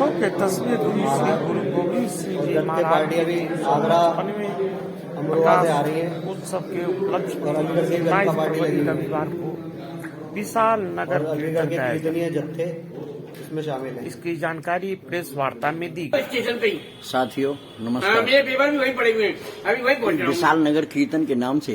सिखों के तस्वीर श्री गुरु गोविंद सिंह जी महाराज अभी आगरा अमरोहा से आ रही है। उत्सव के उपलक्ष्य और अलीगढ़ से 22 पार्टी फरवरी लगी है। रविवार को विशाल नगर अलीगढ़ के कीर्तन कीर्तनीय जत्थे इसमें शामिल है। इसकी जानकारी प्रेस वार्ता में दी गई। स्टेशन पे ही साथियों नमस्कार। मेरे पेपर भी वहीं पड़े हुए हैं, अभी वहीं पहुंच रहा हूँ। विशाल नगर कीर्तन के नाम से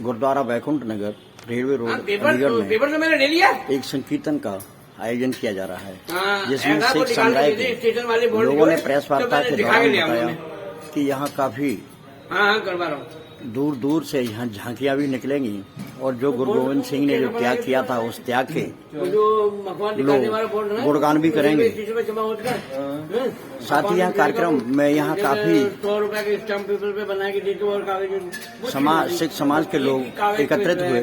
गुरुद्वारा वैकुंठ नगर रेलवे रोड पेपर अलीगढ़ में तो मैंने ले लिया। एक संकीर्तन का आयोजन किया जा रहा है, हाँ, जिसमें ऐसा सिख को निकाल समुदाय के के स्टेशन वाले बोर्ड लोगों ने जो है, प्रेस तो वार्ता मैंने के दिखा दौरान के लिया बताया उन्होंने। कि यहाँ काफी हाँ करवा रहा हूँ। दूर दूर से यहाँ झांकियां भी निकलेंगी और जो गुरु गोविंद सिंह ने जो त्याग किया था उस त्याग के वो जो मकवान दिखाने वाला बोर्ड है, गुणगान भी करेंगे। स्टेशन में जमा होकर साथ ही यहाँ कार्यक्रम में यहाँ काफी 100 रुपए के स्टाम्प पेपर पे बना के देते और कागज सिख समाज के लोग एकत्रित हुए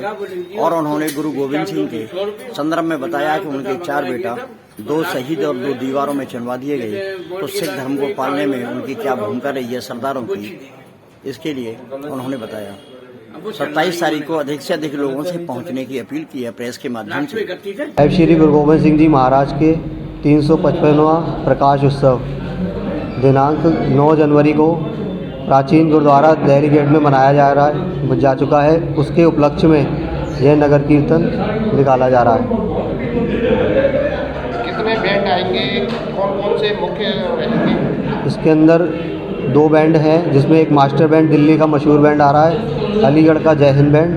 और उन्होंने गुरु गोविंद सिंह के संदर्भ में बताया कि उनके 4 बेटा 2 शहीद और 2 दीवारों में चुनवा दिए गए, तो सिख धर्म को पालने में उनकी क्या भूमिका रही है सरदारों की, इसके लिए उन्होंने बताया। 27 तारीख को अधिक से अधिक लोगों से पहुंचने की अपील की है प्रेस के माध्यम से। साहिब श्री गुरु गोविंद सिंह जी महाराज के 355वां प्रकाश उत्सव दिनांक 9 जनवरी को प्राचीन गुरुद्वारा दिल्ली गेट में मनाया जा चुका है। उसके उपलक्ष्य में यह नगर कीर्तन निकाला जा रहा है। कितने बैंड आएंगे, कौन कौन से मुख्य रहेंगे? इसके अंदर 2 बैंड हैं, जिसमें एक मास्टर बैंड दिल्ली का मशहूर बैंड आ रहा है, अलीगढ़ का जय हिंद बैंड,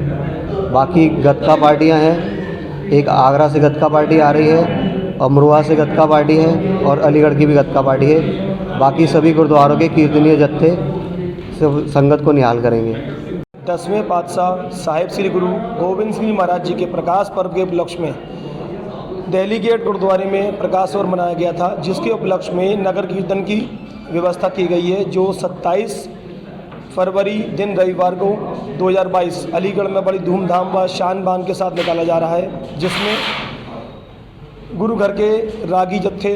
बाकी गतका पार्टियां हैं। एक आगरा से गतका पार्टी आ रही है, अमरोहा से गतका पार्टी है और अलीगढ़ की भी गतका पार्टी है। बाकी सभी गुरुद्वारों के कीर्तनीय जत्थे संगत को निहाल करेंगे। 10वें पातशाह साहिब श्री गुरु गोविंद सिंह महाराज जी के प्रकाश पर्व के उपलक्ष्य में दिल्ली गेट गुरुद्वारे में प्रकाश पर्व मनाया गया था, जिसके उपलक्ष्य में नगर कीर्तन की व्यवस्था की गई है, जो 27 फरवरी दिन रविवार को 2022 अलीगढ़ में बड़ी धूमधाम व शान बान के साथ निकाला जा रहा है, जिसमें गुरु घर के रागी जत्थे,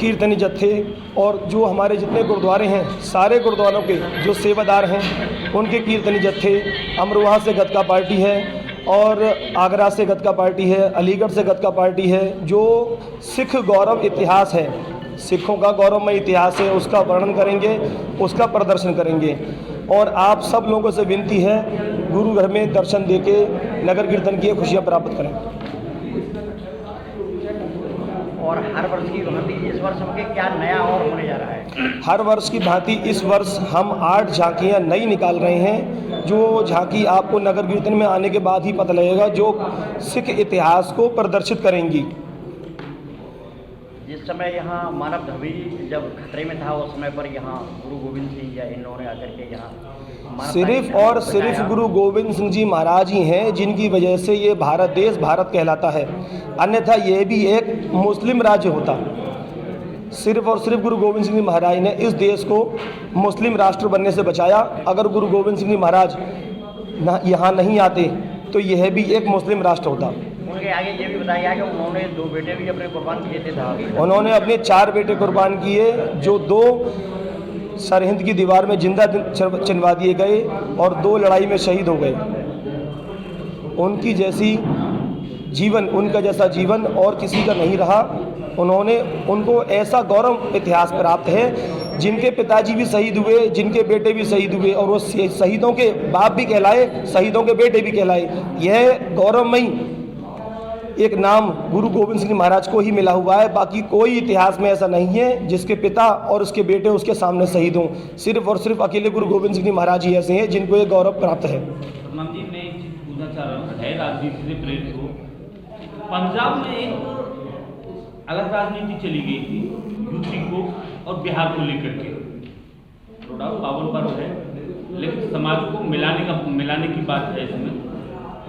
कीर्तनी जत्थे और जो हमारे जितने गुरुद्वारे हैं, सारे गुरुद्वारों के जो सेवादार हैं उनके कीर्तनी जत्थे, अमरोहा से गतका पार्टी है और आगरा से गतका पार्टी है, अलीगढ़ से गतका पार्टी है। जो सिख गौरव इतिहास है, सिखों का गौरवमय इतिहास है, उसका वर्णन करेंगे, उसका प्रदर्शन करेंगे। और आप सब लोगों से विनती है, गुरु घर में दर्शन देके नगर कीर्तन की खुशियाँ प्राप्त करें। और हर वर्ष की भांति इस वर्ष हमके क्या नया और होने जा रहा है? हर वर्ष की भांति इस वर्ष हम 8 झांकियाँ नई निकाल रहे हैं, जो झांकी आपको नगर कीर्तन में आने के बाद ही पता लगेगा, जो सिख इतिहास को प्रदर्शित करेंगी। जिस समय यहाँ मानव धवी जब खतरे में था, उस समय पर यहाँ गुरु गोविंद सिंह या इन्होंने आकर के यहाँ सिर्फ और सिर्फ गुरु गोविंद सिंह जी महाराज ही हैं जिनकी वजह से ये भारत देश भारत कहलाता है, अन्यथा ये भी एक मुस्लिम राज्य होता। सिर्फ और सिर्फ गुरु गोविंद सिंह जी महाराज ने इस देश को मुस्लिम राष्ट्र बनने से बचाया। अगर गुरु गोविंद सिंह जी महाराज यहाँ नहीं आते तो यह भी एक मुस्लिम राष्ट्र होता। उनके आगे ये भी बताया गया कि उन्होंने 2 बेटे भी अपने कुर्बान किए थे। उन्होंने अपने 4 बेटे कुर्बान किए, जो 2 सरहिंद की दीवार में जिंदा चिनवा दिए गए और 2 लड़ाई में शहीद हो गए। उनकी जैसी जीवन, उनका जैसा जीवन और किसी का नहीं रहा। उनको ऐसा गौरव इतिहास प्राप्त है, जिनके पिताजी भी शहीद हुए, जिनके बेटे भी शहीद हुए और वो शहीदों के बाप भी कहलाए, शहीदों के बेटे भी कहलाए। यह गौरवमयी एक नाम गुरु गोविंद सिंह महाराज को ही मिला हुआ है। बाकी कोई इतिहास में ऐसा नहीं है जिसके पिता और उसके बेटे उसके सामने शहीद हों। सिर्फ और सिर्फ अकेले गुरु गोविंद सिंह महाराज ही ऐसे हैं जिनको ये गौरव प्राप्त है। मैम जी, मैं एक चीज़ पूछना चाह रहा हूँ, है राजनीति से प्रेरित हो। पंजाब में एक अलग राजनीति चली गई थी यूपी को और बिहार को लेकर के, थोड़ा पावन पर्व है, लेकिन समाज को मिलाने की बात है इसमें।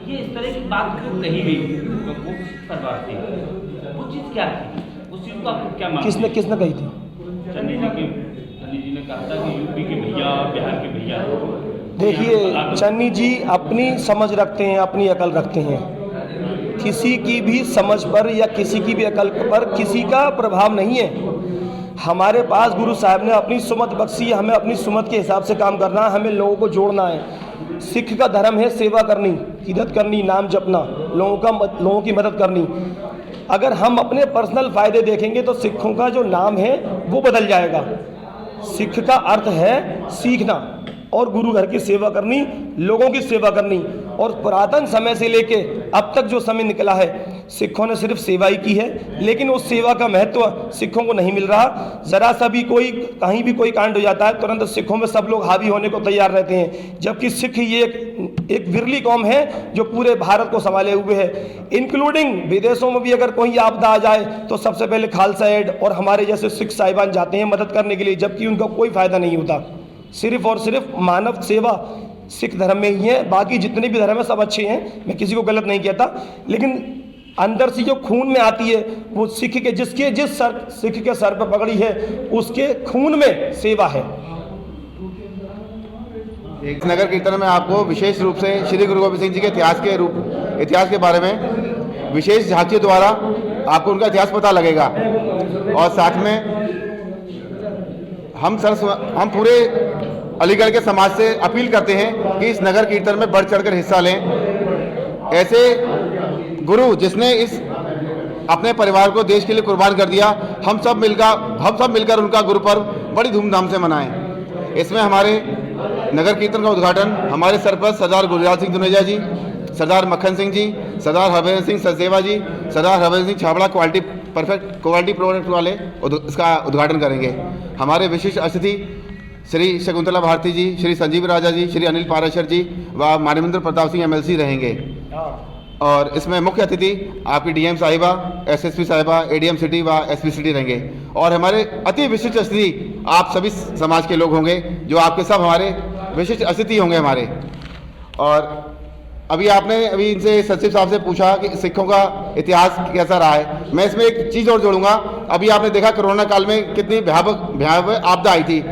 ये इस तरह की बात कही गई थी वो सरकार से, वो चीज़ क्या थी? उस चीज़ को आपको क्या मानते हैं? किसने कही थी? चन्नी जी ने कहा था कि यूपी के भैया, बिहार के भैया। देखिए, चन्नी जी अपनी समझ रखते हैं, अपनी अकल रखते हैं। किसी की भी समझ पर या किसी की भी अकल पर किसी का प्रभाव नहीं है। हमारे पास गुरु साहब ने अपनी सुमत बख्शी, हमें अपनी सुमत के हिसाब से काम करना है, हमें लोगों को जोड़ना है। सिख का धर्म है सेवा करनी, इज्जत करनी, नाम जपना, लोगों की मदद करनी। अगर हम अपने पर्सनल फायदे देखेंगे तो सिखों का जो नाम है वो बदल जाएगा। सिख का अर्थ है सीखना और गुरु घर की सेवा करनी, लोगों की सेवा करनी। और पुरातन समय से लेके अब तक जो समय निकला है, सिखों ने सिर्फ सेवा ही की है, लेकिन उस सेवा का महत्व सिखों को नहीं मिल रहा। ज़रा सा भी कोई कहीं भी कोई कांड हो जाता है, तुरंत सिखों में सब लोग हावी होने को तैयार रहते हैं, जबकि सिख ये एक विरली कौम है जो पूरे भारत को संभाले हुए है। इंक्लूडिंग विदेशों में भी अगर कोई आपदा आ जाए तो सबसे पहले खालसा एड और हमारे जैसे सिख साहिबान जाते हैं मदद करने के लिए, जबकि उनका कोई फ़ायदा नहीं होता। सिर्फ और सिर्फ मानव सेवा सिख धर्म में ही है। बाकी जितने भी धर्म है सब अच्छे हैं, मैं किसी को गलत नहीं कहता, लेकिन अंदर से जो खून में आती है वो सिख के जिस सिख के सर पर पगड़ी है उसके खून में सेवा है। इस नगर कीर्तन में आपको विशेष रूप से श्री गुरु गोविंद सिंह जी के इतिहास के बारे में विशेष झांकी द्वारा आपको उनका इतिहास पता लगेगा। और साथ में हम पूरे अलीगढ़ के समाज से अपील करते हैं कि इस नगर कीर्तन में बढ़ चढ़कर हिस्सा लें। ऐसे गुरु जिसने इस अपने परिवार को देश के लिए कुर्बान कर दिया, हम सब मिलकर उनका गुरु पर्व बड़ी धूमधाम से मनाएं। इसमें हमारे नगर कीर्तन का उद्घाटन हमारे सरपंच सरदार गुलजार सिंह दुनेजा जी, सरदार मक्खन सिंह जी, सरदार हरभजन सिंह सचदेवा जी, सरदार हरभजन सिंह छाबड़ा क्वालिटी प्रोडक्ट वाले इसका उद्घाटन करेंगे। हमारे विशिष्ट अतिथि श्री शकुंतला भारती जी, श्री संजीव राजा जी, श्री अनिल पाराशर जी व मानवेंद्र प्रताप सिंह MLC रहेंगे। और इसमें मुख्य अतिथि आपकी DM साहिबा, SSP साहिबा, ADM सिटी व SP सिटी रहेंगे। और हमारे अति विशिष्ट अतिथि आप सभी समाज के लोग होंगे, जो आपके सब हमारे विशिष्ट अतिथि होंगे हमारे। और अभी इनसे सचिव साहब से पूछा कि सिखों का इतिहास कैसा रहा है। मैं इसमें एक चीज़ और जोड़ूंगा। अभी आपने देखा कोरोना काल में कितनी भयावह आपदा आई थी,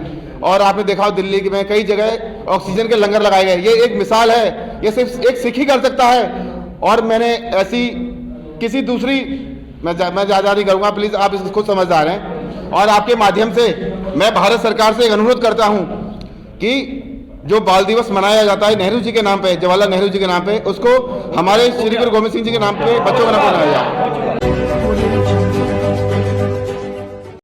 और आपने देखा दिल्ली में कई जगह ऑक्सीजन के लंगर लगाए गए। ये एक मिसाल है, ये सिर्फ एक सिख ही कर सकता है। और मैंने ऐसी किसी दूसरी मैं ज़्यादा नहीं करूँगा, प्लीज़ आप इसको खुद समझदार हैं। और आपके माध्यम से मैं भारत सरकार से एक अनुरोध करता हूँ कि जो बाल दिवस मनाया जाता है नेहरू जी के नाम पे, जवाहरलाल नेहरू जी के नाम पे, उसको हमारे श्री गुरु गोविंद सिंह जी के नाम पे बच्चों का नाम बनाया जाए।